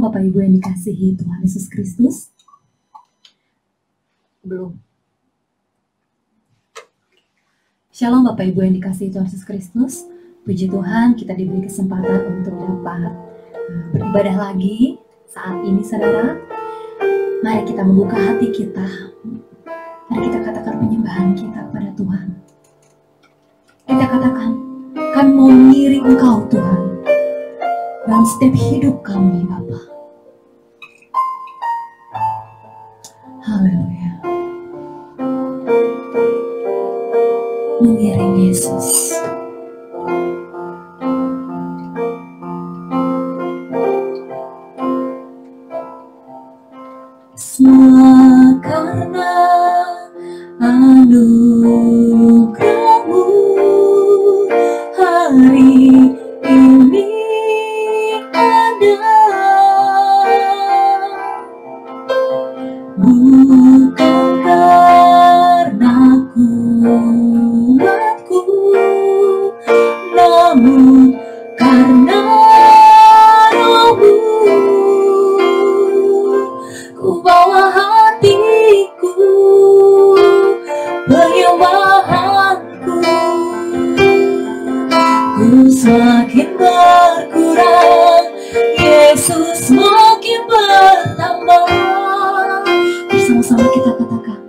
Bapak Ibu yang dikasihi Tuhan Yesus Kristus. Belum. Shalom Bapak Ibu yang dikasihi Tuhan Yesus Kristus. Puji Tuhan, kita diberi kesempatan untuk dapat beribadah lagi saat ini, saudara. Mari kita membuka hati kita. Mari kita katakan penyembahan kita pada Tuhan. Kita katakan, kami mau mengiring Engkau Tuhan dalam setiap hidup kami, Bapa. Haleluya. Mengiring Yesus. Semua karena anugerah-Mu hari ini ada, bukan karena kuatku, namun karena Roh-Mu. Ku bawa hatiku, penyembahanku, ku semakin berkurang, Yesus semakin bertambah. Bersama-sama kita katakan,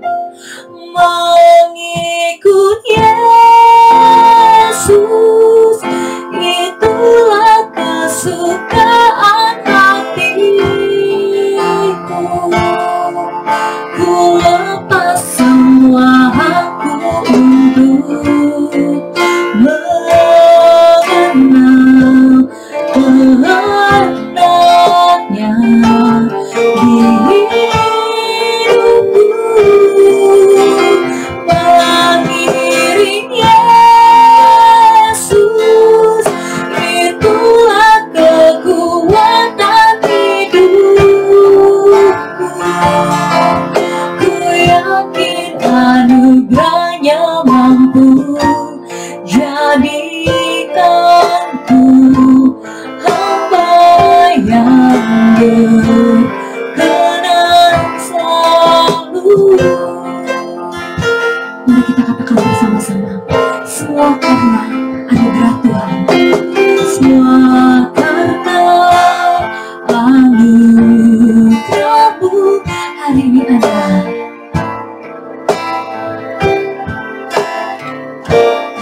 mengikut Yesus, itulah kesukaan hatiku. Ku lepas semua aku untuk mengenal kehendaknya di hidupku. Mengiring Yesus, itulah kekuatan hidupku. Ku yakin anugerahnya mampu jadikanku hamba yang berkenan selalu. Mari kita katakan bersama-sama, semua karena anugerah Tuhan, semua karena anugerah-Mu hari ini ada.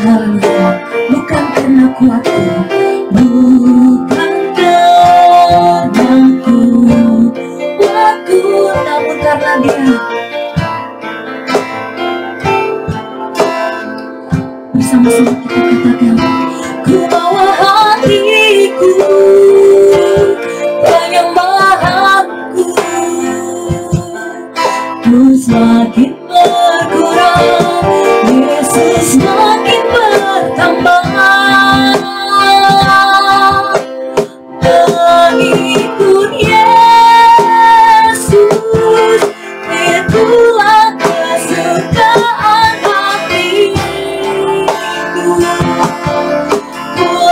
Haleluya. Bukan karena kuatku, bukan karena kuatku, namun karena Dia. Bersama-sama kita katakan, ku bawa hatiku, penyembahanku, ku semakin berkurang, Yesus semakin bertambah. Mengikut Yesus, itulah kesukaan hatiku. Ku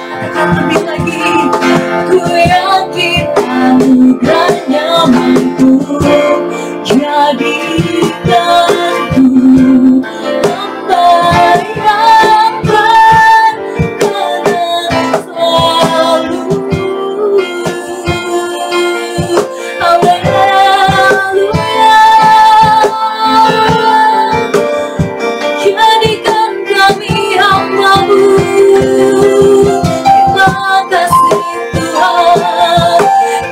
Katakan lebih lagi, ku yakin anugerahnya mampu jadikanku membayangkan karena selalu. Jadikan kami hamba-Mu. Terima kasih Tuhan,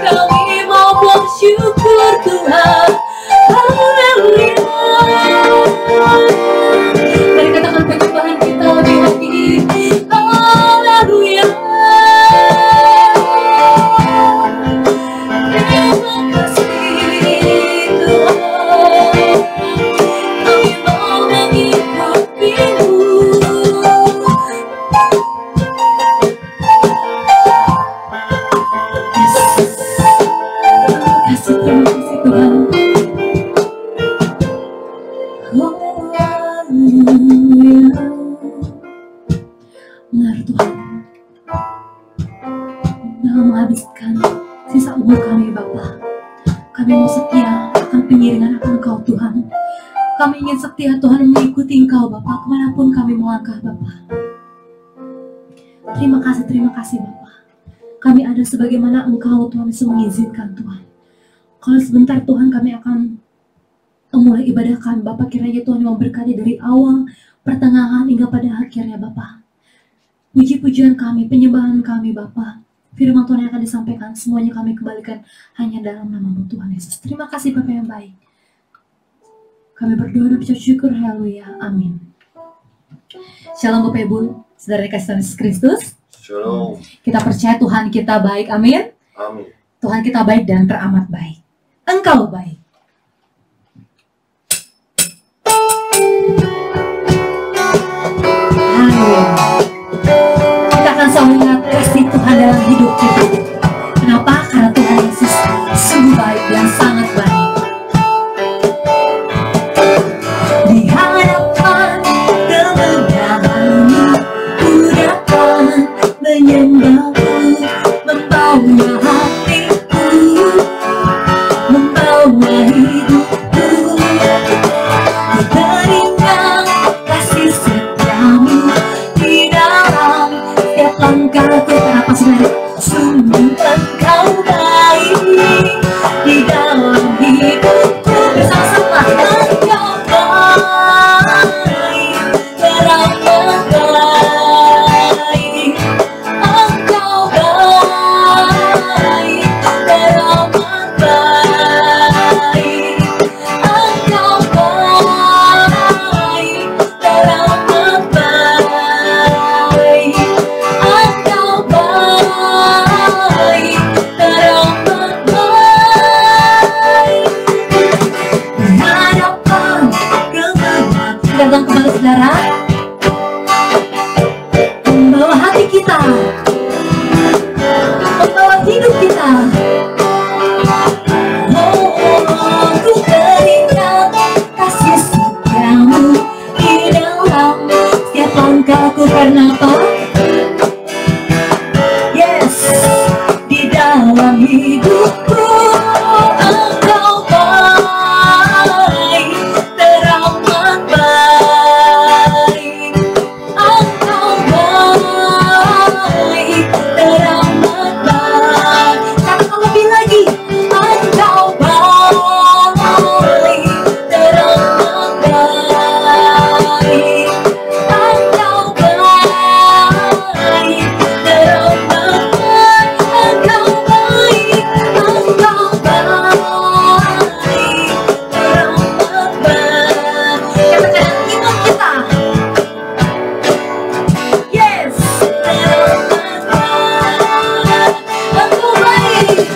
kami mau bersyukur Tuhan. Haleluya. Mari katakan penyembahan kita lebih lagi. Haleluya. Terima kasih Tuhan, kami mau mengikuti-Mu. Terima kasih Tuhan. Haleluya. Benar Tuhan, dalam menghabiskan sisa umur kami Bapa, kami mau setia akan pengiringan akan Engkau Tuhan. Kami ingin setia Tuhan mengikuti Engkau Bapa kemanapun kami melangkah Bapa. Terima kasih Bapa. Kami ada sebagaimana Engkau Tuhan bisa mengizinkan Tuhan. Kalau sebentar Tuhan kami akan memulai ibadah kami Bapa, kiranya Tuhan memberkati dari awal, pertengahan hingga pada akhirnya Bapa. Puji-pujian kami, penyembahan kami Bapa, firman Tuhan yang akan disampaikan, semuanya kami kembalikan hanya dalam nama-Mu Tuhan Yesus. Terima kasih Bapa yang baik. Kami berdoa dan ucap syukur, haleluya, amin. Shalom Bapak Ibu, saudara dikasih Tuhan Yesus Kristus. Shalom. Kita percaya Tuhan kita baik, amin. Amin. Tuhan kita baik dan teramat baik. Engkau baik. Haleluya. Kita akan selalu ingat kasih Tuhan dalam hidup kita. Kenapa? Karena Tuhan Yesus sungguh baik dan sangat baik. Di hadapan kebenaran-Mu, ku datang menyembah-Mu, membawa hatiku, membawa hidupku. Ku teringat kasih setia-Mu di dalam setiap langkahku. Kenapa saudara? Sungguh Engkau baik di dalam hidupku. Bersama-sama, Engkau baik, teramat baik. Engkau baik, teramat baik. Engkau baik, teramat baik. Engkau baik, teramat baik. Menghadapkan kebenaran. Datang kembali saudara, membawa hati kita, membawa hidup kita. Ku teringat kasih setia-Mu di dalam setiap langkahku. Karena apa? Yes, di dalam hidupku Engkau baik, teramat baik. Engkau baik, teramat baik. Katakan lebih lagi. Engkau baik, teramat baik. Engkau baik, teramat baik. Engkau baik, Engkau baik, teramat baik. Katakan iman kita. Yes, teramat baik. Engkau baik,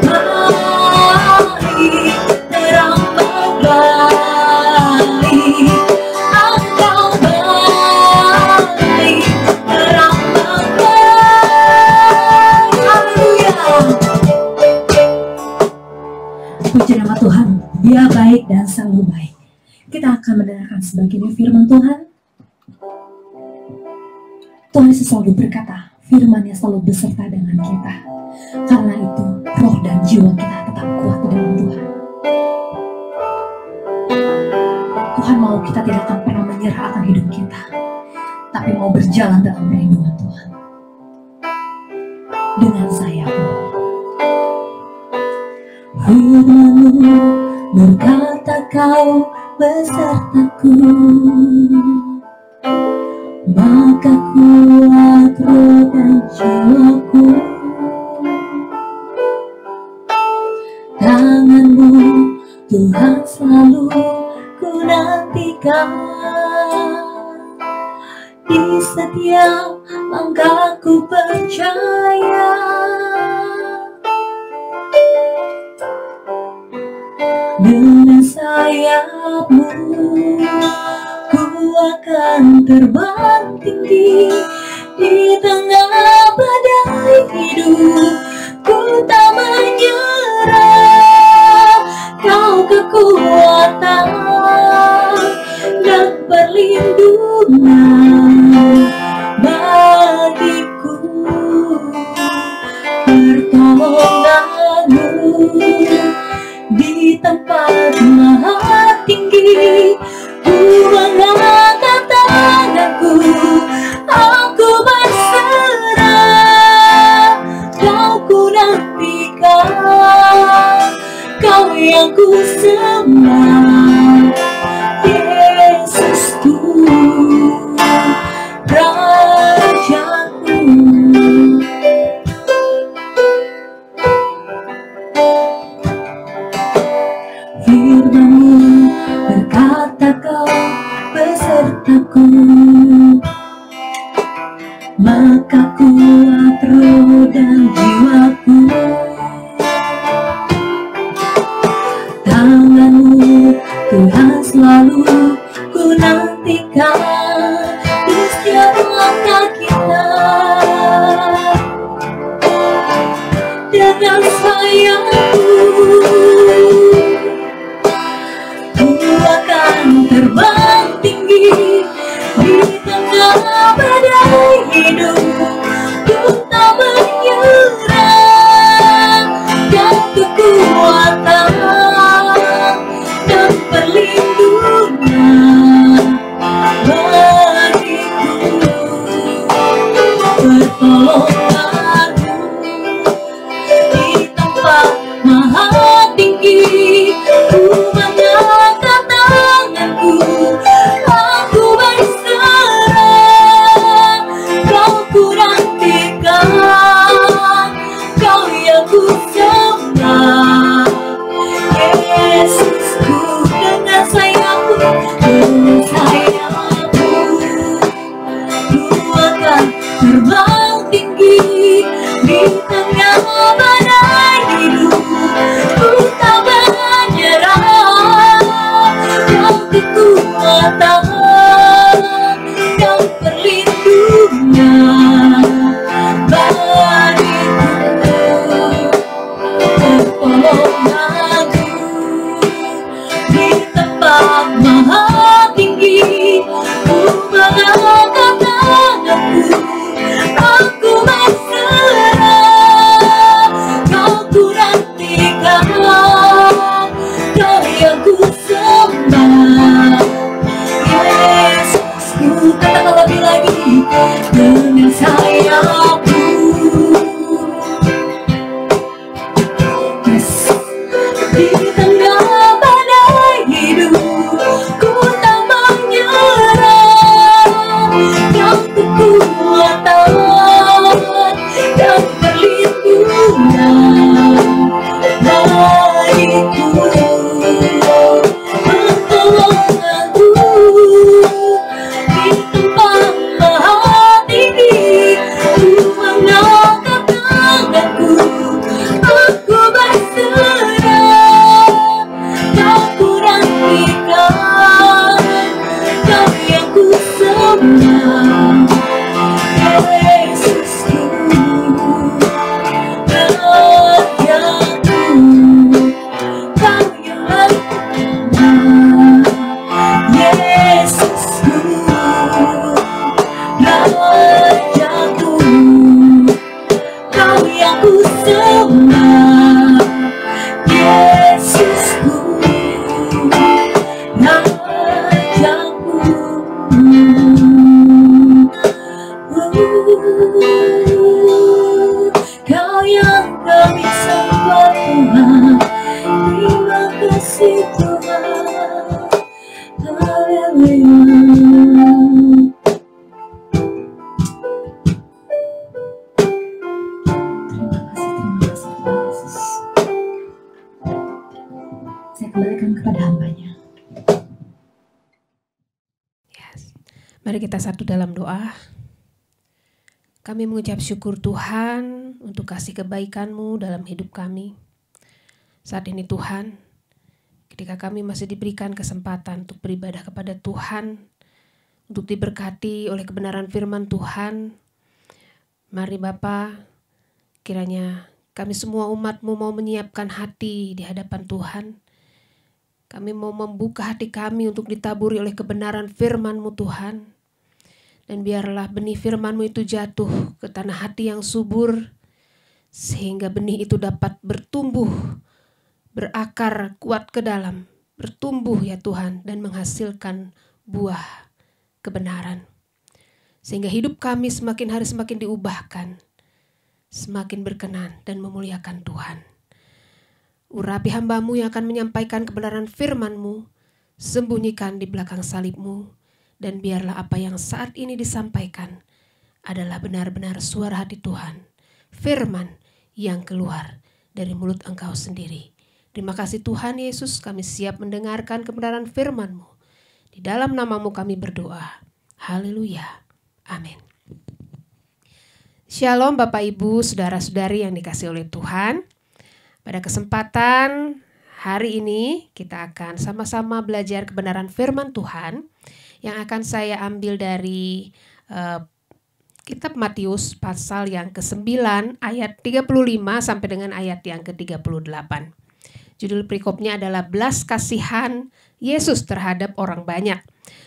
baik, teramat baik. Engkau baik, teramat baik. Haleluya. Puji nama Tuhan, Dia baik dan selalu baik. Kita akan mendengar mendengarkan sebagian firman Tuhan. Tuhan Yesus selalu berkata, firman-Nya selalu beserta dengan kita. Karena itu, roh dan jiwa kita tetap kuat di dalam Tuhan. Tuhan mau kita tidak akan pernah menyerah akan hidup kita, tapi mau berjalan dalam perlindungan Tuhan. Dengan sayapmu. Firman-Mu berkata kau besertaku, maka kuat roh dan jiwaku. Tangan-Mu Tuhan selalu ku nantikan, di setiap langkahku percaya. Dengan sayap-Mu ku akan terbang tinggi di tengah badai hidup. Ku tak menyerah, Kau kekuatan dan perlindungan bagiku. Pertolongan-Mu di tempat maha tinggi. Ku mengangkat tanganku, aku berserah. Kau ku nantikan, Kau yang ku sembah. Yesusku, Rajaku. Firman-Mu berkata kau besertaku, maka kuat roh dan jiwaku. Tangan-Mu Tuhan selalu ku nantikan di setiap langkah kita. Dengan sayap-Mu ku akan terbang tinggi di tengah badai hidup. Ku tak menyerah, Kau kekuatan dan perlindungan bagiku. Pertolongan-Mu di tempat maha tinggi. Ku mengangkat tanganku, aku berserah. Kau ku nantikan, Kau yang ku sembah. Yesusku, dengan sayap-Mu, dengan sayap-Mu ku akan terbang tinggi di tengah badai hidup. Ku tak menyerah, Kau kekuatan dan perlindungan bagiku. Pertolongan-Mu di tempat maha tinggi. Ku mengangkat tanganku, aku berserah. Kau ku nantikan, Kau yang ku sembah. Yesusku, katakan lebih lagi. Dengan sayap-Mu, yes, di tengah badai hidup. Ku tak menyerah, Kau kekuatan dan perlindungan bagiku. Pertolongan-Mu di tempat maha tinggi. Ku mengangkat tanganku, aku berserah. Kau ku nantikan, Kau yang ku sembah. Yesusku, Rajaku. Kau yang lain, Mari kita satu dalam doa. Kami mengucap syukur Tuhan untuk kasih kebaikan-Mu dalam hidup kami. Saat ini Tuhan, ketika kami masih diberikan kesempatan untuk beribadah kepada Tuhan, untuk diberkati oleh kebenaran firman Tuhan, mari Bapa, kiranya kami semua umat-Mu mau menyiapkan hati di hadapan Tuhan. Kami mau membuka hati kami untuk ditaburi oleh kebenaran firman-Mu Tuhan. Dan biarlah benih firman-Mu itu jatuh ke tanah hati yang subur, sehingga benih itu dapat bertumbuh, berakar kuat ke dalam, bertumbuh ya Tuhan, dan menghasilkan buah kebenaran. Sehingga hidup kami semakin hari semakin diubahkan, semakin berkenan dan memuliakan Tuhan. Urapi hamba-Mu yang akan menyampaikan kebenaran firman-Mu, sembunyikan di belakang salib-Mu, dan biarlah apa yang saat ini disampaikan adalah benar-benar suara hati Tuhan, firman yang keluar dari mulut Engkau sendiri. Terima kasih Tuhan Yesus, kami siap mendengarkan kebenaran firman-Mu. Di dalam nama-Mu kami berdoa. Haleluya. Amin. Shalom Bapak Ibu, saudara-saudari yang dikasihi oleh Tuhan. Pada kesempatan hari ini kita akan sama-sama belajar kebenaran firman Tuhan yang akan saya ambil dari kitab Matius pasal yang ke-9 ayat 35 sampai dengan ayat yang ke-38. Judul perikopnya adalah belas kasihan Yesus terhadap orang banyak.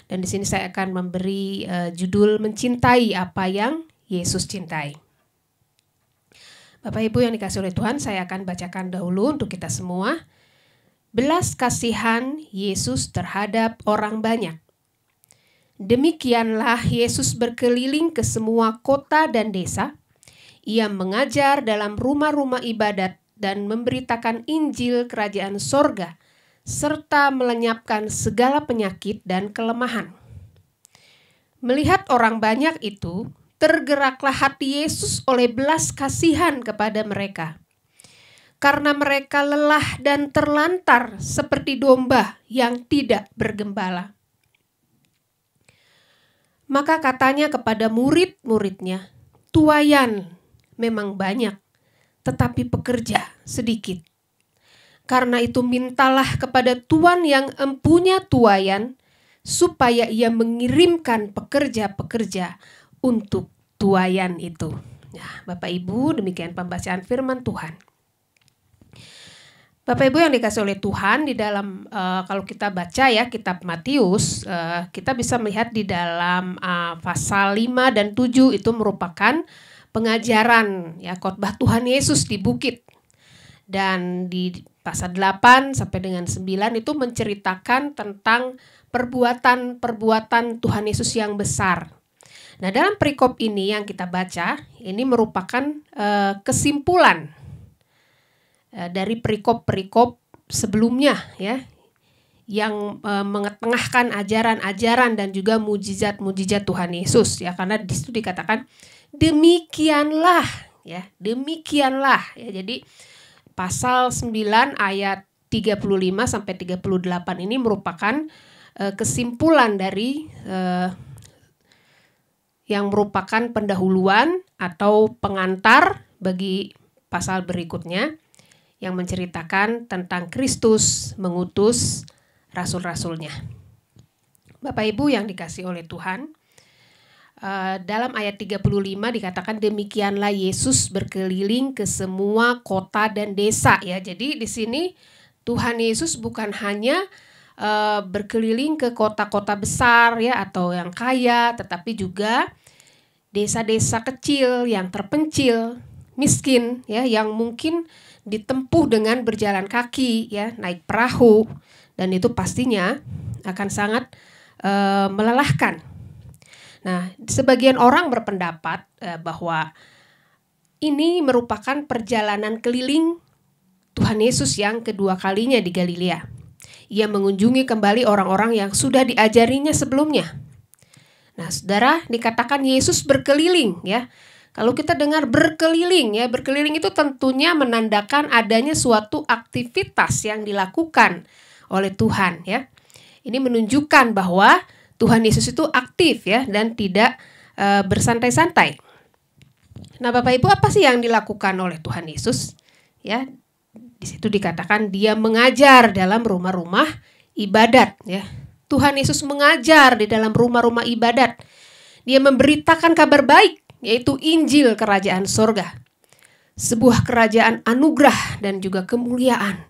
Dan di sini saya akan memberi judul mencintai apa yang Yesus cintai. Bapak Ibu yang dikasihi oleh Tuhan, saya akan bacakan dahulu untuk kita semua. Belas kasihan Yesus terhadap orang banyak. Demikianlah Yesus berkeliling ke semua kota dan desa. Ia mengajar dalam rumah-rumah ibadat dan memberitakan Injil kerajaan sorga, serta melenyapkan segala penyakit dan kelemahan. Melihat orang banyak itu, tergeraklah hati Yesus oleh belas kasihan kepada mereka. Karena mereka lelah dan terlantar seperti domba yang tidak bergembala. Maka katanya kepada murid-muridnya, tuaian memang banyak, tetapi pekerja sedikit. Karena itu mintalah kepada Tuan yang empunya tuaian, supaya ia mengirimkan pekerja-pekerja untuk tuaian itu. Nah, Bapak Ibu, demikian pembacaan firman Tuhan. Bapak Ibu yang dikasihi oleh Tuhan, di dalam kalau kita baca ya kitab Matius, kita bisa melihat di dalam pasal 5 dan 7 itu merupakan pengajaran ya khotbah Tuhan Yesus di bukit. Dan di pasal 8 sampai dengan 9 itu menceritakan tentang perbuatan-perbuatan Tuhan Yesus yang besar. Nah, dalam perikop ini yang kita baca, ini merupakan kesimpulan dari perikop-perikop sebelumnya ya, yang mengetengahkan ajaran-ajaran dan juga mujizat-mujizat Tuhan Yesus ya, karena di situ dikatakan demikianlah ya, demikianlah ya. Jadi pasal 9 ayat 35 sampai 38 ini merupakan kesimpulan dari yang merupakan pendahuluan atau pengantar bagi pasal berikutnya yang menceritakan tentang Kristus mengutus rasul-rasulnya. Bapak Ibu yang dikasihi oleh Tuhan, dalam ayat 35 dikatakan demikianlah Yesus berkeliling ke semua kota dan desa ya. Jadi di sini Tuhan Yesus bukan hanya berkeliling ke kota-kota besar ya atau yang kaya, tetapi juga desa-desa kecil yang terpencil, miskin ya, yang mungkin ditempuh dengan berjalan kaki ya, naik perahu, dan itu pastinya akan sangat melelahkan. Nah, sebagian orang berpendapat bahwa ini merupakan perjalanan keliling Tuhan Yesus yang kedua kalinya di Galilea. Ia mengunjungi kembali orang-orang yang sudah diajarinya sebelumnya. Nah, saudara, dikatakan Yesus berkeliling ya. Kalau kita dengar berkeliling ya, berkeliling itu tentunya menandakan adanya suatu aktivitas yang dilakukan oleh Tuhan ya. Ini menunjukkan bahwa Tuhan Yesus itu aktif ya dan tidak bersantai-santai. Nah, Bapak Ibu, apa sih yang dilakukan oleh Tuhan Yesus? Ya, di situ dikatakan dia mengajar dalam rumah-rumah ibadat ya. Tuhan Yesus mengajar di dalam rumah-rumah ibadat. Dia memberitakan kabar baik, yaitu Injil Kerajaan Sorga. Sebuah kerajaan anugerah dan juga kemuliaan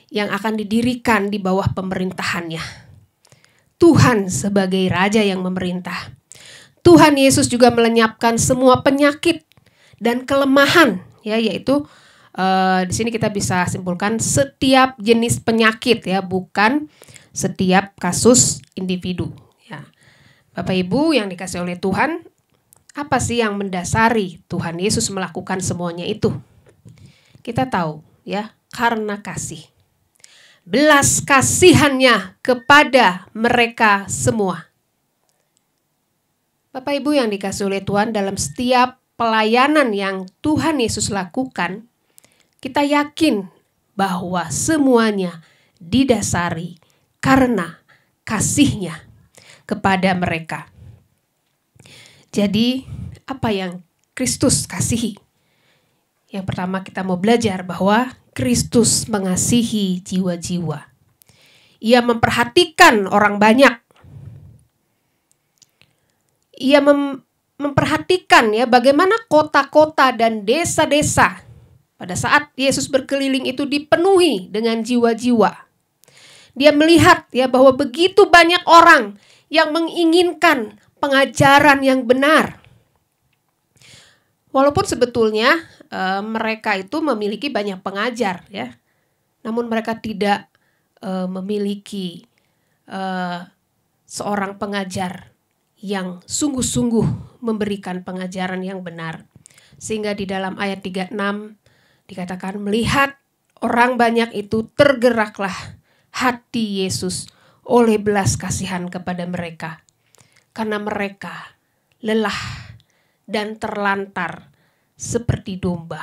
yang akan didirikan di bawah pemerintahannya. Tuhan sebagai Raja yang memerintah. Tuhan Yesus juga melenyapkan semua penyakit dan kelemahan, ya, yaitu di sini kita bisa simpulkan setiap jenis penyakit, ya, bukan setiap kasus individu. Ya. Bapak Ibu yang dikasih oleh Tuhan, apa sih yang mendasari Tuhan Yesus melakukan semuanya itu? Kita tahu, ya, karena kasih. Belas kasihannya kepada mereka semua. Bapak Ibu yang dikasih oleh Tuhan, dalam setiap pelayanan yang Tuhan Yesus lakukan, kita yakin bahwa semuanya didasari karena kasih-Nya kepada mereka. Jadi, apa yang Kristus kasihi? Yang pertama kita mau belajar bahwa Kristus mengasihi jiwa-jiwa. Ia memperhatikan orang banyak. Ia memperhatikan ya bagaimana kota-kota dan desa-desa pada saat Yesus berkeliling itu dipenuhi dengan jiwa-jiwa. Dia melihat ya bahwa begitu banyak orang yang menginginkan pengajaran yang benar. Walaupun sebetulnya mereka itu memiliki banyak pengajar ya, namun mereka tidak memiliki seorang pengajar yang sungguh-sungguh memberikan pengajaran yang benar. Sehingga di dalam ayat 36 dikatakan, melihat orang banyak itu tergeraklah hati Yesus oleh belas kasihan kepada mereka. Karena mereka lelah dan terlantar seperti domba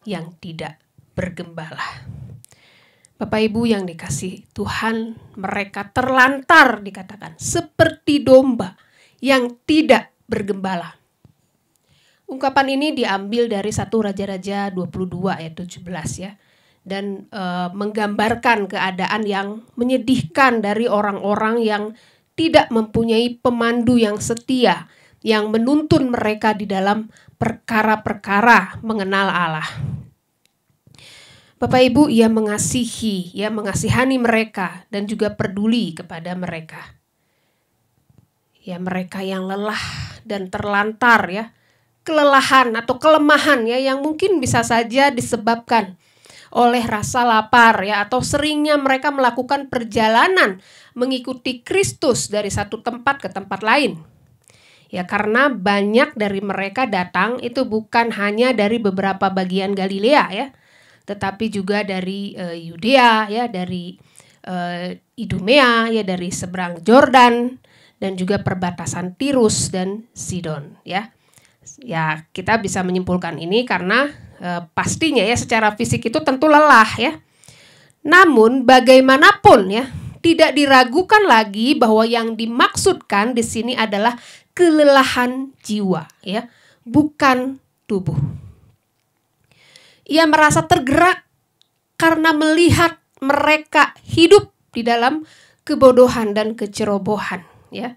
yang tidak bergembala. Bapak Ibu yang dikasih Tuhan, mereka terlantar dikatakan seperti domba yang tidak bergembala. Ungkapan ini diambil dari 1 Raja-Raja 22 ayat 17 ya. Dan menggambarkan keadaan yang menyedihkan dari orang-orang yang tidak mempunyai pemandu yang setia, yang menuntun mereka di dalam perkara-perkara mengenal Allah. Bapak Ibu, ia mengasihi, ya, mengasihani mereka dan juga peduli kepada mereka. Ya, mereka yang lelah dan terlantar ya, kelelahan atau kelemahan ya yang mungkin bisa saja disebabkan oleh rasa lapar ya, atau seringnya mereka melakukan perjalanan mengikuti Kristus dari satu tempat ke tempat lain. Ya, karena banyak dari mereka datang itu bukan hanya dari beberapa bagian Galilea ya, tetapi juga dari Yudea ya, dari Idumea ya, dari seberang Yordan dan juga perbatasan Tirus dan Sidon ya. Ya, kita bisa menyimpulkan ini karena pastinya ya secara fisik itu tentu lelah ya. Namun bagaimanapun ya, tidak diragukan lagi bahwa yang dimaksudkan di sini adalah kelelahan jiwa ya, bukan tubuh. Ia merasa tergerak karena melihat mereka hidup di dalam kebodohan dan kecerobohan ya.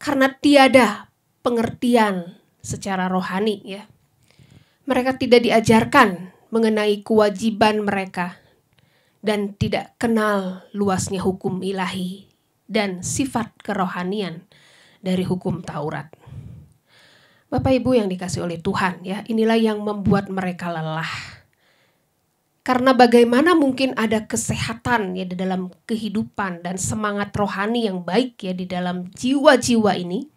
Karena tiada pengertian secara rohani ya. Mereka tidak diajarkan mengenai kewajiban mereka dan tidak kenal luasnya hukum ilahi dan sifat kerohanian dari hukum Taurat. Bapak Ibu yang dikasih oleh Tuhan ya, inilah yang membuat mereka lelah. Karena bagaimana mungkin ada kesehatan ya di dalam kehidupan dan semangat rohani yang baik ya di dalam jiwa-jiwa ini,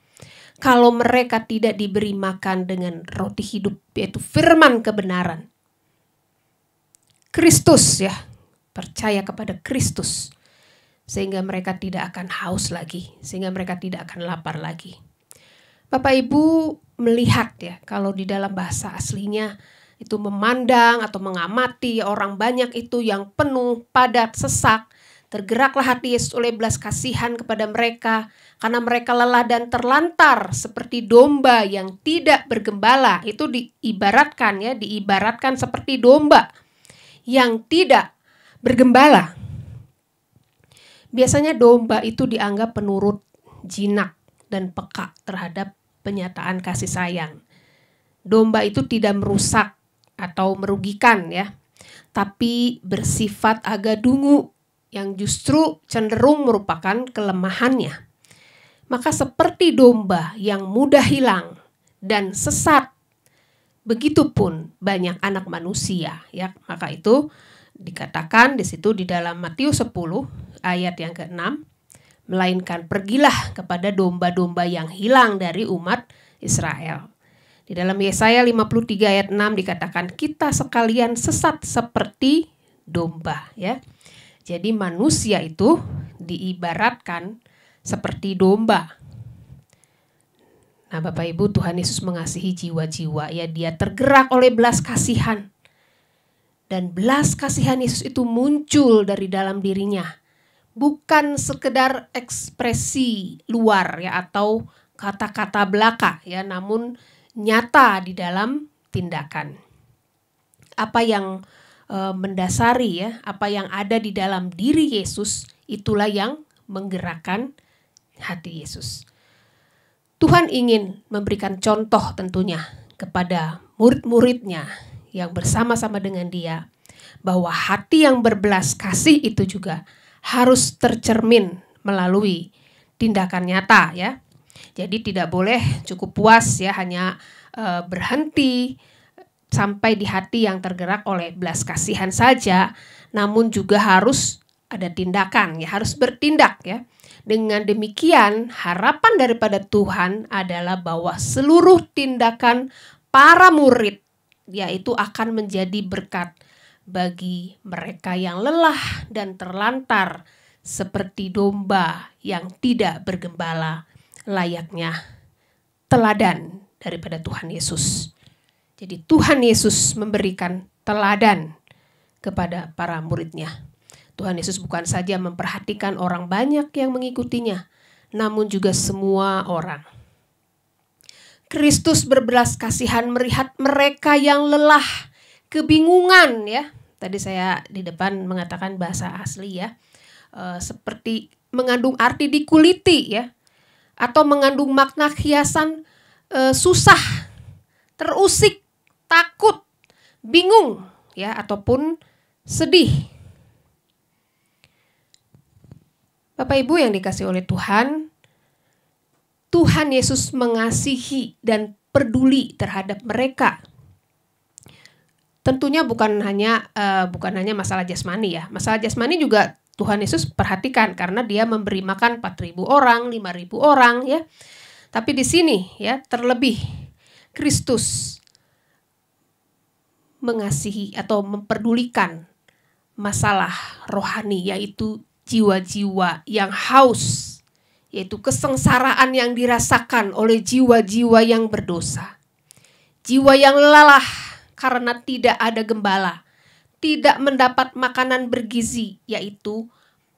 kalau mereka tidak diberi makan dengan roti hidup, yaitu firman kebenaran. Kristus ya, percaya kepada Kristus, sehingga mereka tidak akan haus lagi, sehingga mereka tidak akan lapar lagi. Bapak Ibu melihat ya, kalau di dalam bahasa aslinya itu memandang atau mengamati orang banyak itu yang penuh, padat, sesak, Tergeraklah hati Yesus oleh belas kasihan kepada mereka, karena mereka lelah dan terlantar seperti domba yang tidak bergembala. Itu diibaratkan seperti domba yang tidak bergembala. Biasanya domba itu dianggap penurut, jinak, dan peka terhadap penyataan kasih sayang. Domba itu tidak merusak atau merugikan ya, tapi bersifat agak dungu yang justru cenderung merupakan kelemahannya. Maka seperti domba yang mudah hilang dan sesat, begitupun banyak anak manusia ya. Maka itu dikatakan di situ di dalam Matius 10 ayat yang ke-6, melainkan pergilah kepada domba-domba yang hilang dari umat Israel. Di dalam Yesaya 53 ayat 6 dikatakan kita sekalian sesat seperti domba ya. Jadi manusia itu diibaratkan seperti domba. Nah Bapak Ibu, Tuhan Yesus mengasihi jiwa-jiwa ya, dia tergerak oleh belas kasihan. Dan belas kasihan Yesus itu muncul dari dalam dirinya. Bukan sekedar ekspresi luar ya atau kata-kata belaka ya, namun nyata di dalam tindakan. Apa yang mendasari ya, apa yang ada di dalam diri Yesus, itulah yang menggerakkan hati Yesus. Tuhan ingin memberikan contoh tentunya kepada murid-muridnya yang bersama-sama dengan dia, bahwa hati yang berbelas kasih itu juga harus tercermin melalui tindakan nyata ya. Jadi tidak boleh cukup puas ya hanya berhenti sampai di hati yang tergerak oleh belas kasihan saja, namun juga harus ada tindakan ya, harus bertindak ya. Dengan demikian harapan daripada Tuhan adalah bahwa seluruh tindakan para murid yaitu akan menjadi berkat bagi mereka yang lelah dan terlantar seperti domba yang tidak bergembala, layaknya teladan daripada Tuhan Yesus. Jadi Tuhan Yesus memberikan teladan kepada para muridnya. Tuhan Yesus bukan saja memperhatikan orang banyak yang mengikutinya, namun juga semua orang. Kristus berbelas kasihan melihat mereka yang lelah, kebingungan ya. Tadi saya di depan mengatakan bahasa asli ya. Seperti mengandung arti dikuliti ya. Atau mengandung makna hiasan susah, terusik, takut, bingung ya, ataupun sedih. Bapak Ibu yang dikasihi oleh Tuhan, Tuhan Yesus mengasihi dan peduli terhadap mereka. Tentunya bukan hanya masalah jasmani ya. Masalah jasmani juga Tuhan Yesus perhatikan karena dia memberi makan 4.000 orang, 5.000 orang ya. Tapi di sini ya terlebih Kristus mengasihi atau memperdulikan masalah rohani, yaitu jiwa-jiwa yang haus, yaitu kesengsaraan yang dirasakan oleh jiwa-jiwa yang berdosa. Jiwa yang lelah karena tidak ada gembala, tidak mendapat makanan bergizi, yaitu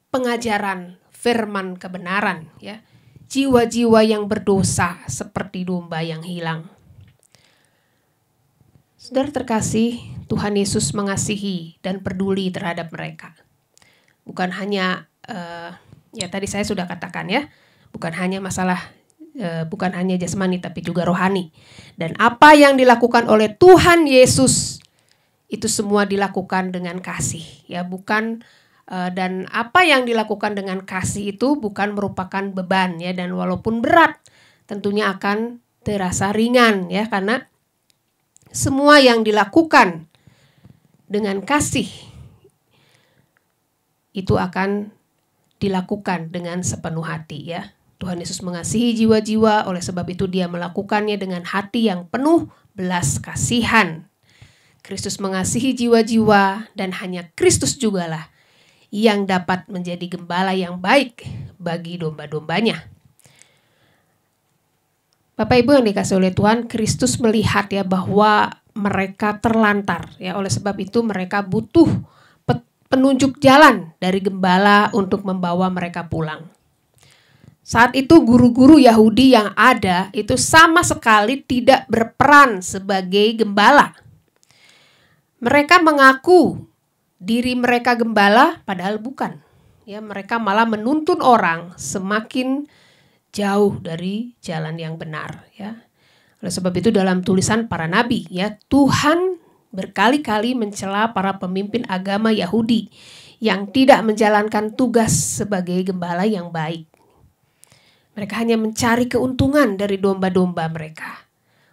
pengajaran firman kebenaran ya. Jiwa-jiwa yang berdosa seperti domba yang hilang. Saudara terkasih, Tuhan Yesus mengasihi dan peduli terhadap mereka. Bukan hanya, ya tadi saya sudah katakan ya, bukan hanya masalah, bukan hanya jasmani tapi juga rohani. Dan apa yang dilakukan oleh Tuhan Yesus, itu semua dilakukan dengan kasih. Ya, bukan, dan apa yang dilakukan dengan kasih itu bukan merupakan beban ya, dan walaupun berat, tentunya akan terasa ringan ya, karena semua yang dilakukan dengan kasih itu akan dilakukan dengan sepenuh hati ya. Tuhan Yesus mengasihi jiwa-jiwa, oleh sebab itu dia melakukannya dengan hati yang penuh belas kasihan. Kristus mengasihi jiwa-jiwa dan hanya Kristus jugalah yang dapat menjadi gembala yang baik bagi domba-dombanya. Bapak Ibu yang dikasihi oleh Tuhan, Kristus melihat ya bahwa mereka terlantar ya, oleh sebab itu mereka butuh penunjuk jalan dari gembala untuk membawa mereka pulang. Saat itu guru-guru Yahudi yang ada itu sama sekali tidak berperan sebagai gembala. Mereka mengaku diri mereka gembala padahal bukan. Ya, mereka malah menuntun orang semakin jauh dari jalan yang benar, ya. Oleh sebab itu dalam tulisan para nabi, ya, Tuhan berkali-kali mencela para pemimpin agama Yahudi yang tidak menjalankan tugas sebagai gembala yang baik. Mereka hanya mencari keuntungan dari domba-domba mereka.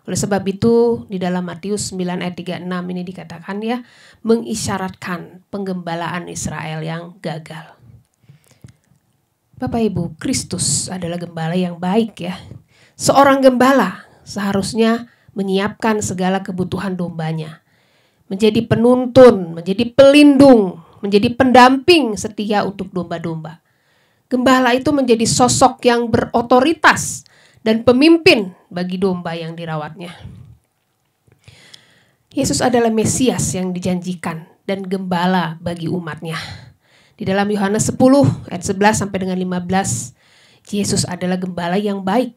Oleh sebab itu di dalam Matius 9 ayat 36 ini dikatakan, ya, mengisyaratkan penggembalaan Israel yang gagal. Bapak Ibu, Kristus adalah gembala yang baik, ya. Seorang gembala seharusnya menyiapkan segala kebutuhan dombanya. Menjadi penuntun, menjadi pelindung, menjadi pendamping setia untuk domba-domba. Gembala itu menjadi sosok yang berotoritas dan pemimpin bagi domba yang dirawatnya. Yesus adalah Mesias yang dijanjikan dan gembala bagi umatnya. Di dalam Yohanes 10 ayat 11 sampai dengan 15, Yesus adalah gembala yang baik.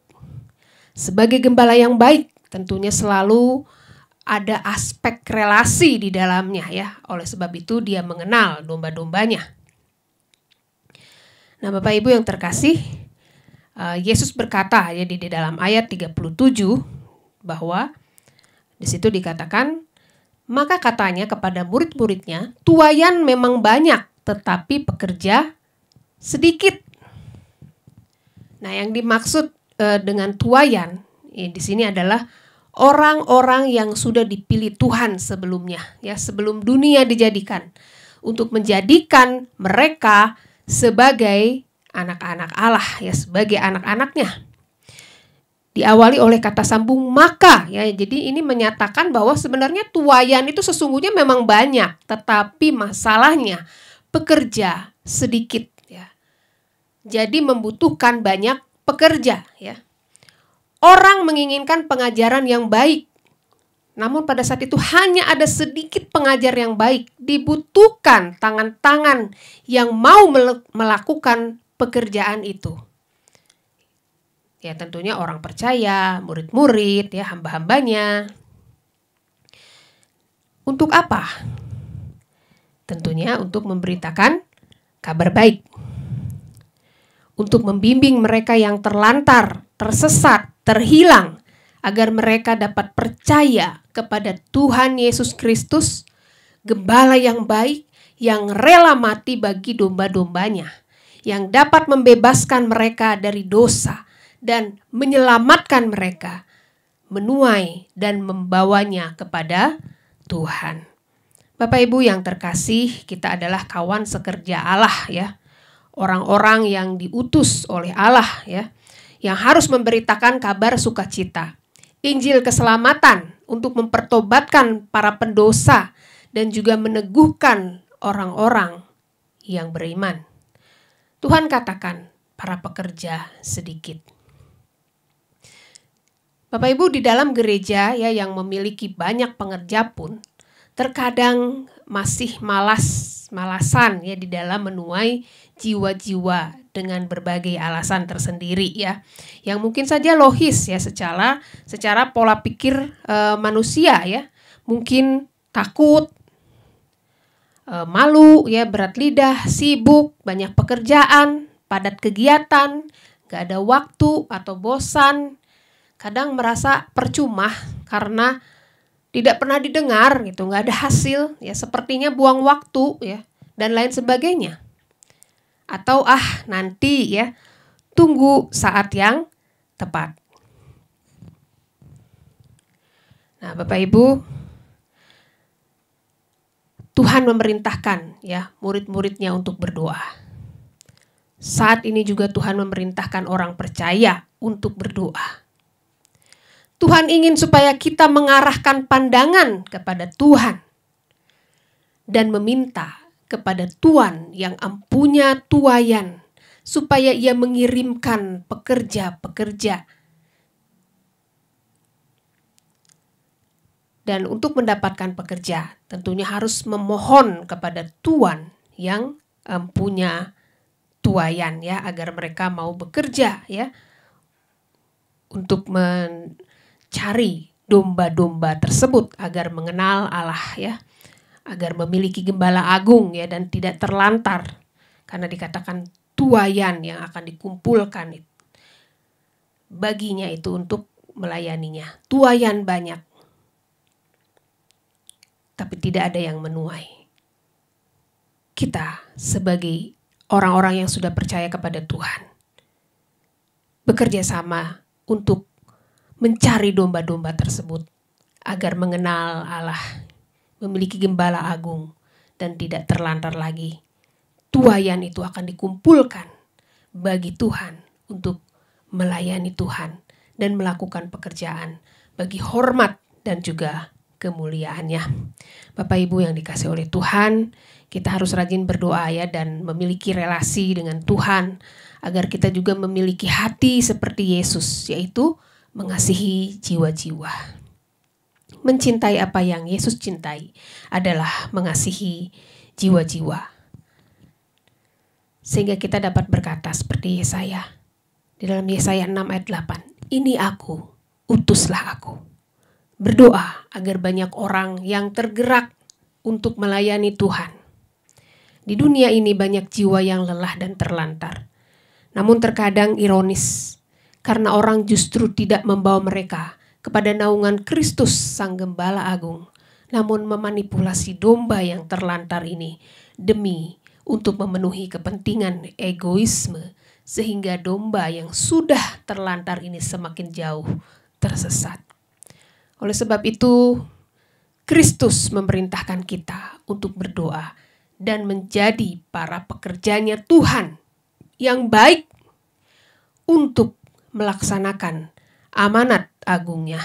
Sebagai gembala yang baik, tentunya selalu ada aspek relasi di dalamnya, ya. Oleh sebab itu dia mengenal domba-dombanya. Nah, Bapak Ibu yang terkasih, Yesus berkata, ya, di dalam ayat 37 bahwa di situ dikatakan, maka katanya kepada murid-muridnya, tuaian memang banyak, tetapi pekerja sedikit. Nah, yang dimaksud dengan tuaian di sini adalah orang-orang yang sudah dipilih Tuhan sebelumnya, ya, sebelum dunia dijadikan, untuk menjadikan mereka sebagai anak-anak Allah, ya, sebagai anak-anaknya. Diawali oleh kata sambung maka, ya, jadi ini menyatakan bahwa sebenarnya tuaian itu sesungguhnya memang banyak, tetapi masalahnya pekerja sedikit, ya. Jadi membutuhkan banyak pekerja, ya. Orang menginginkan pengajaran yang baik, namun pada saat itu hanya ada sedikit pengajar yang baik. Dibutuhkan tangan-tangan yang mau melakukan pekerjaan itu. Ya, tentunya orang percaya, murid-murid, ya, hamba-hambanya. Untuk apa? Tentunya untuk memberitakan kabar baik. Untuk membimbing mereka yang terlantar, tersesat, terhilang, agar mereka dapat percaya kepada Tuhan Yesus Kristus, gembala yang baik, yang rela mati bagi domba-dombanya, yang dapat membebaskan mereka dari dosa dan menyelamatkan mereka, menuai dan membawanya kepada Tuhan. Bapak Ibu yang terkasih, kita adalah kawan sekerja Allah, ya. Orang-orang yang diutus oleh Allah, ya, yang harus memberitakan kabar sukacita, Injil keselamatan untuk mempertobatkan para pendosa dan juga meneguhkan orang-orang yang beriman. Tuhan katakan, para pekerja sedikit. Bapak Ibu, di dalam gereja, ya, yang memiliki banyak pengerja pun terkadang masih malasan, ya, di dalam menuai jiwa-jiwa dengan berbagai alasan tersendiri, ya, yang mungkin saja logis, ya, secara pola pikir manusia, ya, mungkin takut, malu, ya, berat lidah, sibuk, banyak pekerjaan, padat kegiatan, gak ada waktu atau bosan, kadang merasa percuma karena tidak pernah didengar, gitu, gak ada hasil, ya, sepertinya buang waktu, ya, dan lain sebagainya. Atau nanti, ya, tunggu saat yang tepat. Nah, Bapak Ibu, Tuhan memerintahkan, ya, murid-muridnya untuk berdoa. Saat ini juga Tuhan memerintahkan orang percaya untuk berdoa. Tuhan ingin supaya kita mengarahkan pandangan kepada Tuhan dan meminta kepada Tuhan yang empunya tuaian supaya Ia mengirimkan pekerja-pekerja. Dan untuk mendapatkan pekerja tentunya harus memohon kepada Tuhan yang punya tuayan ya, agar mereka mau bekerja ya untuk mencari domba-domba tersebut agar mengenal Allah ya, agar memiliki gembala agung ya dan tidak terlantar, karena dikatakan tuayan yang akan dikumpulkan baginya itu untuk melayaninya. Tuayan banyak, tapi tidak ada yang menuai. Kita sebagai orang-orang yang sudah percaya kepada Tuhan bekerja sama untuk mencari domba-domba tersebut agar mengenal Allah, memiliki gembala agung dan tidak terlantar lagi. Tuayan itu akan dikumpulkan bagi Tuhan untuk melayani Tuhan dan melakukan pekerjaan bagi hormat dan juga kemuliaannya. Bapak Ibu yang dikasihi oleh Tuhan, kita harus rajin berdoa ya dan memiliki relasi dengan Tuhan agar kita juga memiliki hati seperti Yesus, yaitu mengasihi jiwa-jiwa. Mencintai apa yang Yesus cintai adalah mengasihi jiwa-jiwa. Sehingga kita dapat berkata seperti Yesaya. Di dalam Yesaya 6 ayat 8, "Ini aku, utuslah aku." Berdoa agar banyak orang yang tergerak untuk melayani Tuhan. Di dunia ini banyak jiwa yang lelah dan terlantar. Namun terkadang ironis, karena orang justru tidak membawa mereka kepada naungan Kristus Sang Gembala Agung, namun memanipulasi domba yang terlantar ini demi untuk memenuhi kepentingan egoisme, sehingga domba yang sudah terlantar ini semakin jauh tersesat. Oleh sebab itu, Kristus memerintahkan kita untuk berdoa dan menjadi para pekerjanya Tuhan yang baik untuk melaksanakan amanat agungnya.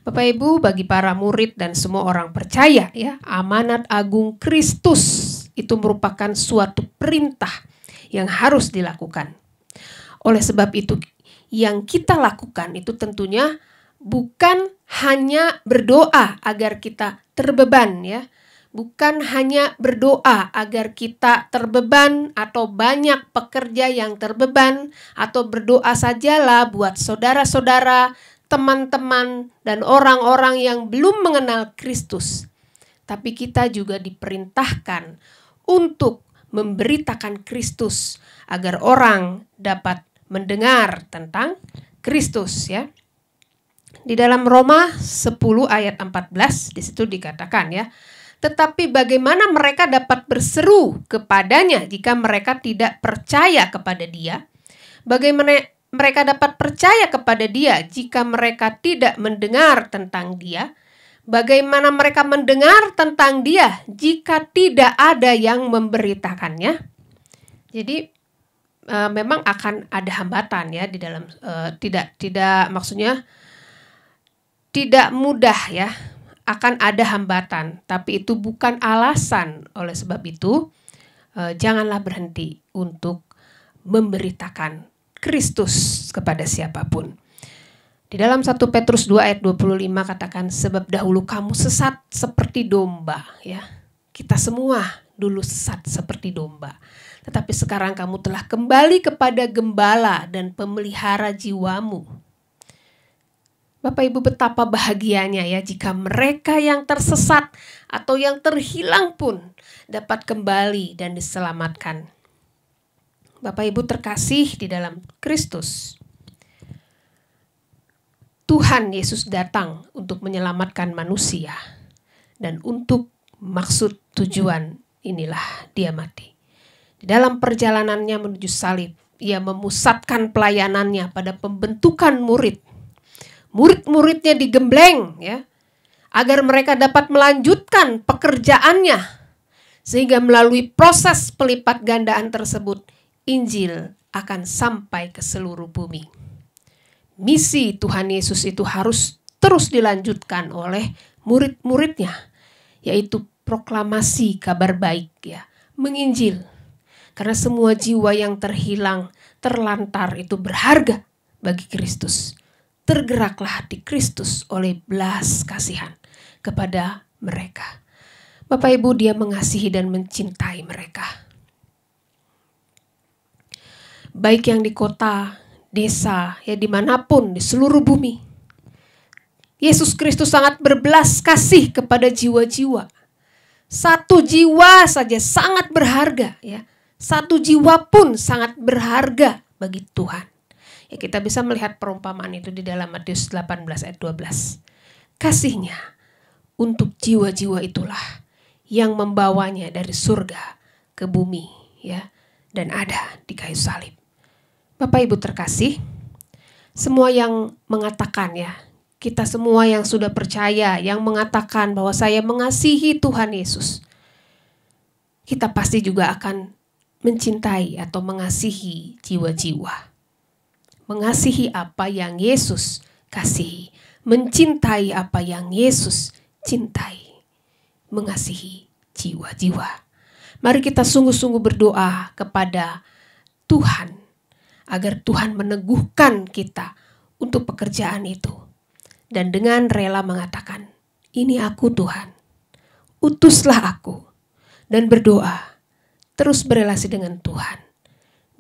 Bapak Ibu, bagi para murid dan semua orang percaya ya, amanat agung Kristus itu merupakan suatu perintah yang harus dilakukan. Oleh sebab itu, yang kita lakukan itu tentunya bukan hanya berdoa agar kita terbeban ya. Bukan hanya berdoa agar kita terbeban atau banyak pekerja yang terbeban, atau berdoa sajalah buat saudara-saudara, teman-teman, dan orang-orang yang belum mengenal Kristus. Tapi kita juga diperintahkan untuk memberitakan Kristus agar orang dapat mendengar tentang Kristus ya. Di dalam Roma 10 ayat 14 di situ dikatakan ya, tetapi bagaimana mereka dapat berseru kepadanya jika mereka tidak percaya kepada Dia? Bagaimana mereka dapat percaya kepada Dia jika mereka tidak mendengar tentang Dia? Bagaimana mereka mendengar tentang Dia jika tidak ada yang memberitakannya? Jadi memang akan ada hambatan ya di dalam tidak mudah ya, akan ada hambatan, tapi itu bukan alasan. Oleh sebab itu janganlah berhenti untuk memberitakan Kristus kepada siapapun. Di dalam 1 Petrus 2 ayat 25 katakan, sebab dahulu kamu sesat seperti domba ya. Kita semua dulu sesat seperti domba. Tetapi sekarang kamu telah kembali kepada gembala dan pemelihara jiwamu. Bapak Ibu, betapa bahagianya ya jika mereka yang tersesat atau yang terhilang pun dapat kembali dan diselamatkan. Bapak Ibu terkasih di dalam Kristus, Tuhan Yesus datang untuk menyelamatkan manusia, dan untuk maksud tujuan inilah Dia mati. Di dalam perjalanannya menuju salib, Ia memusatkan pelayanannya pada pembentukan murid. Murid-muridnya digembleng ya, agar mereka dapat melanjutkan pekerjaannya, sehingga melalui proses pelipat gandaan tersebut, Injil akan sampai ke seluruh bumi. Misi Tuhan Yesus itu harus terus dilanjutkan oleh murid-muridnya, yaitu proklamasi kabar baik ya, menginjil. Karena semua jiwa yang terhilang, terlantar itu berharga bagi Kristus. Tergeraklah hati Kristus oleh belas kasihan kepada mereka. Bapak Ibu, Dia mengasihi dan mencintai mereka. Baik yang di kota, desa, ya dimanapun, di seluruh bumi. Yesus Kristus sangat berbelas kasih kepada jiwa-jiwa. Satu jiwa saja sangat berharga, ya. Satu jiwa pun sangat berharga bagi Tuhan. Ya, kita bisa melihat perumpamaan itu di dalam Matius 18 ayat 12. Kasihnya untuk jiwa-jiwa itulah yang membawanya dari surga ke bumi, ya, dan ada di kayu salib. Bapak Ibu terkasih, semua yang mengatakan, ya, kita semua yang sudah percaya, yang mengatakan bahwa saya mengasihi Tuhan Yesus, kita pasti juga akan mencintai atau mengasihi jiwa-jiwa. Mengasihi apa yang Yesus kasihi, mencintai apa yang Yesus cintai, mengasihi jiwa-jiwa. Mari kita sungguh-sungguh berdoa kepada Tuhan, agar Tuhan meneguhkan kita untuk pekerjaan itu. Dan dengan rela mengatakan, ini aku Tuhan, utuslah aku. Dan berdoa, terus berelasi dengan Tuhan.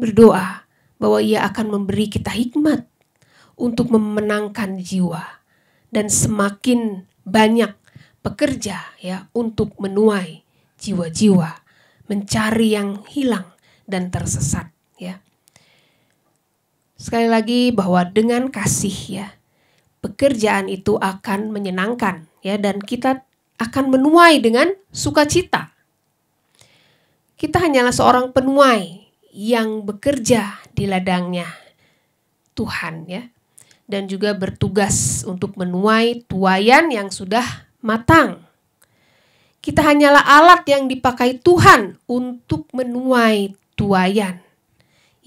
Berdoa bahwa Ia akan memberi kita hikmat untuk memenangkan jiwa. Dan semakin banyak bekerja, ya, untuk menuai jiwa-jiwa, mencari yang hilang dan tersesat, ya. Sekali lagi bahwa dengan kasih, ya, pekerjaan itu akan menyenangkan, ya, dan kita akan menuai dengan sukacita. Kita hanyalah seorang penuai yang bekerja di ladangnya Tuhan, ya, dan juga bertugas untuk menuai tuaian yang sudah matang. Kita hanyalah alat yang dipakai Tuhan untuk menuai tuaian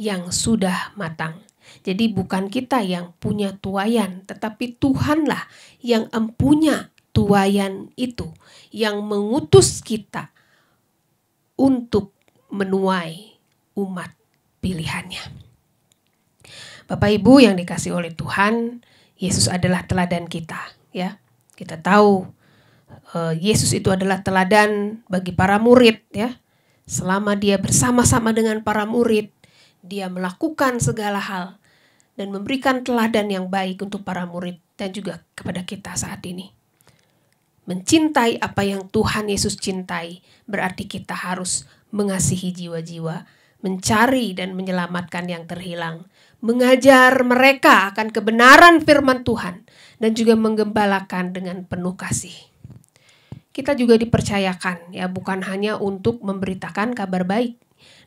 yang sudah matang. Jadi bukan kita yang punya tuaian, tetapi Tuhanlah yang empunya tuaian itu, yang mengutus kita untuk menuai umat pilihannya. Bapak Ibu yang dikasihi oleh Tuhan, Yesus adalah teladan kita, ya. Kita tahu Yesus itu adalah teladan bagi para murid, ya. Selama Dia bersama-sama dengan para murid, Dia melakukan segala hal dan memberikan teladan yang baik untuk para murid dan juga kepada kita saat ini. Mencintai apa yang Tuhan Yesus cintai berarti kita harus mengasihi jiwa-jiwa, mencari dan menyelamatkan yang terhilang, mengajar mereka akan kebenaran firman Tuhan, dan juga menggembalakan dengan penuh kasih. Kita juga dipercayakan, ya, bukan hanya untuk memberitakan kabar baik,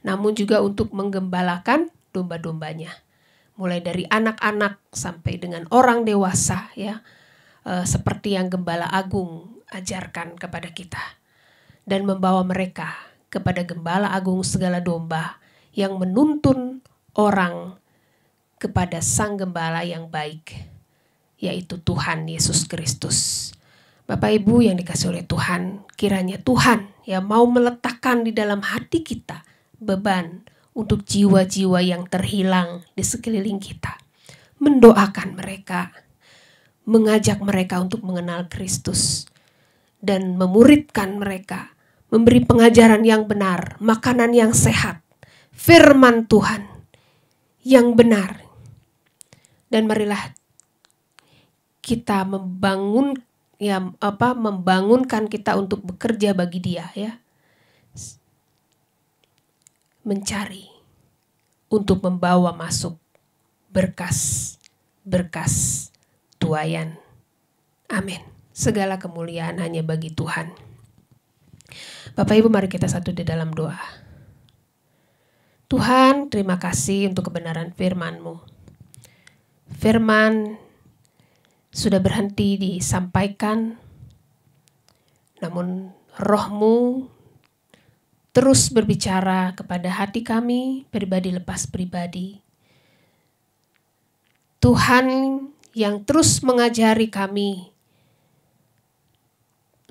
namun juga untuk menggembalakan domba-dombanya. Mulai dari anak-anak sampai dengan orang dewasa, ya, seperti yang Gembala Agung ajarkan kepada kita. Dan membawa mereka kepada Gembala Agung segala domba yang menuntun orang kepada Sang Gembala yang baik, yaitu Tuhan Yesus Kristus. Bapak Ibu yang dikasihi oleh Tuhan, kiranya Tuhan yang mau meletakkan di dalam hati kita beban untuk jiwa-jiwa yang terhilang di sekeliling kita. Mendoakan mereka, mengajak mereka untuk mengenal Kristus, dan memuridkan mereka, memberi pengajaran yang benar, makanan yang sehat, firman Tuhan yang benar. Dan marilah kita membangunkan kita untuk bekerja bagi Dia, ya. Mencari untuk membawa masuk berkas tuaian. Amin. Segala kemuliaan hanya bagi Tuhan. Bapak Ibu, mari kita satu di dalam doa. Tuhan, terima kasih untuk kebenaran firman-Mu. Firman sudah berhenti disampaikan, namun Roh-Mu terus berbicara kepada hati kami, pribadi lepas pribadi. Tuhan yang terus mengajari kami,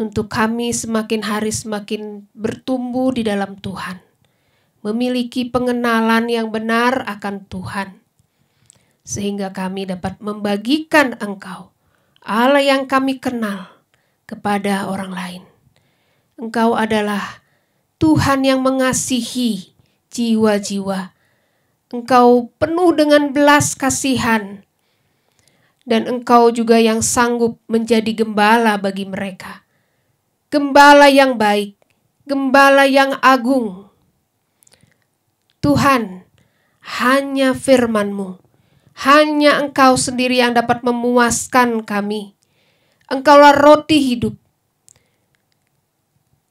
untuk kami semakin hari semakin bertumbuh di dalam Tuhan. Memiliki pengenalan yang benar akan Tuhan. Sehingga kami dapat membagikan Engkau, Allah yang kami kenal, kepada orang lain. Engkau adalah Tuhan yang mengasihi jiwa-jiwa. Engkau penuh dengan belas kasihan. Dan Engkau juga yang sanggup menjadi gembala bagi mereka. Gembala yang baik, gembala yang agung. Tuhan, hanya firman-Mu, hanya Engkau sendiri yang dapat memuaskan kami. Engkaulah roti hidup.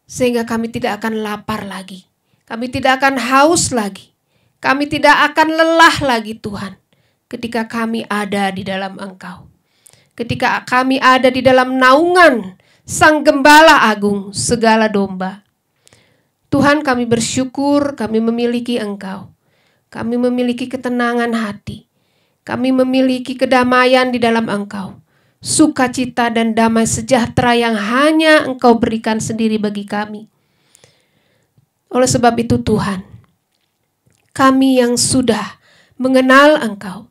Sehingga kami tidak akan lapar lagi. Kami tidak akan haus lagi. Kami tidak akan lelah lagi Tuhan. Ketika kami ada di dalam Engkau. Ketika kami ada di dalam naungan Sang Gembala Agung segala domba. Tuhan, kami bersyukur kami memiliki Engkau. Kami memiliki ketenangan hati. Kami memiliki kedamaian di dalam Engkau. Sukacita dan damai sejahtera yang hanya Engkau berikan sendiri bagi kami. Oleh sebab itu Tuhan, kami yang sudah mengenal Engkau,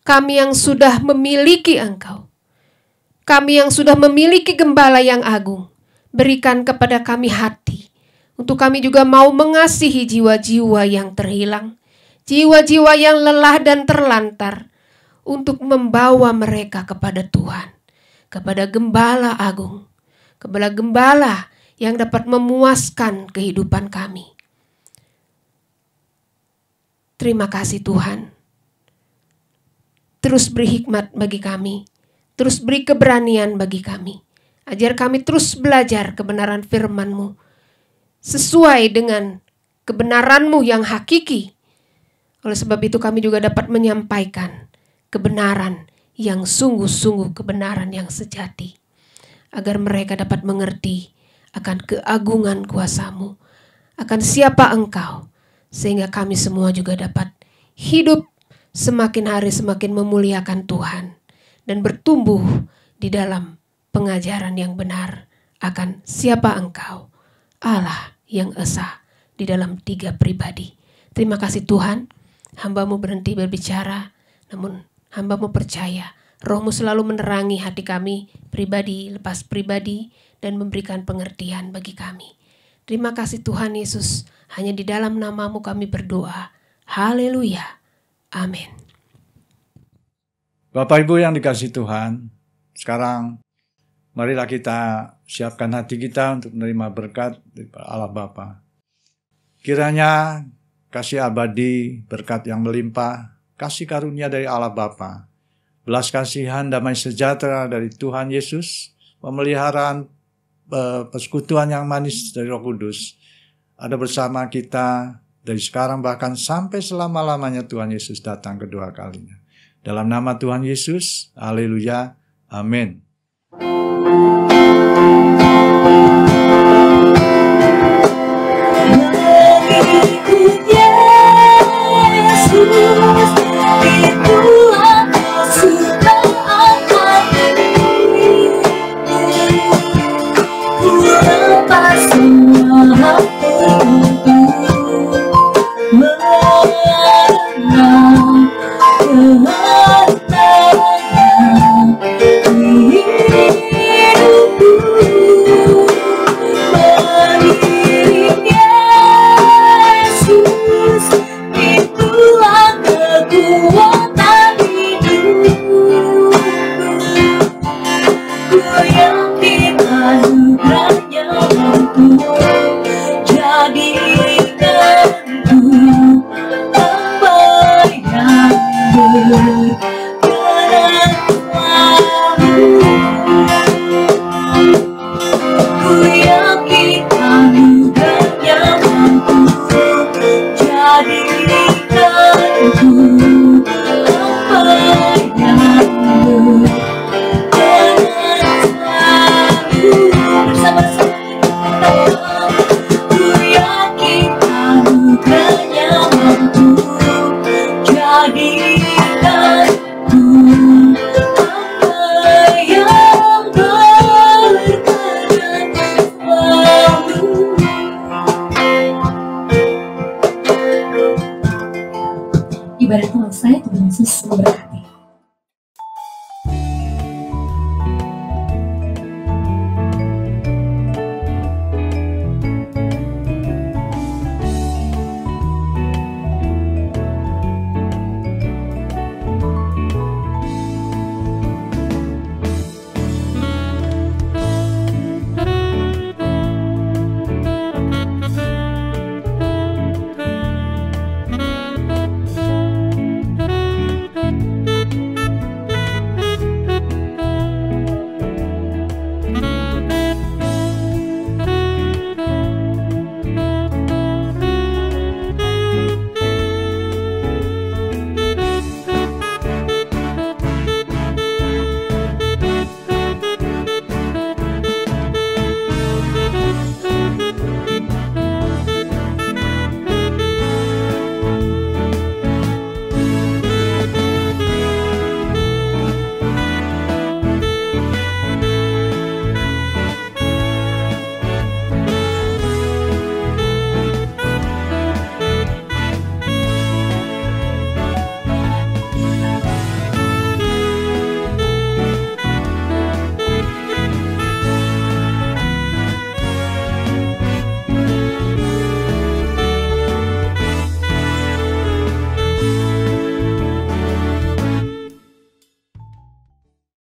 kami yang sudah memiliki Engkau, kami yang sudah memiliki Gembala yang agung, berikan kepada kami hati, untuk kami juga mau mengasihi jiwa-jiwa yang terhilang, jiwa-jiwa yang lelah dan terlantar, untuk membawa mereka kepada Tuhan, kepada Gembala Agung, kepada Gembala yang dapat memuaskan kehidupan kami. Terima kasih Tuhan. Terus beri hikmat bagi kami. Terus beri keberanian bagi kami. Ajar kami terus belajar kebenaran firman-Mu. Sesuai dengan kebenaran-Mu yang hakiki. Oleh sebab itu kami juga dapat menyampaikan kebenaran yang sungguh-sungguh kebenaran yang sejati. Agar mereka dapat mengerti akan keagungan kuasa-Mu. Akan siapa Engkau. Sehingga kami semua juga dapat hidup semakin hari semakin memuliakan Tuhan dan bertumbuh di dalam pengajaran yang benar akan siapa Engkau, Allah yang esa di dalam 3 pribadi. Terima kasih Tuhan, hamba-Mu berhenti berbicara, namun hamba-Mu percaya Roh-Mu selalu menerangi hati kami, pribadi lepas pribadi, dan memberikan pengertian bagi kami. Terima kasih Tuhan Yesus, hanya di dalam nama-Mu kami berdoa. Haleluya. Amin. Bapak Ibu yang dikasihi Tuhan, sekarang marilah kita siapkan hati kita untuk menerima berkat dari Allah Bapa. Kiranya kasih abadi, berkat yang melimpah, kasih karunia dari Allah Bapa, belas kasihan, damai sejahtera dari Tuhan Yesus, pemeliharaan persekutuan yang manis dari Roh Kudus, ada bersama kita dari sekarang bahkan sampai selama-lamanya Tuhan Yesus datang kedua kalinya. Dalam nama Tuhan Yesus, haleluya, amin.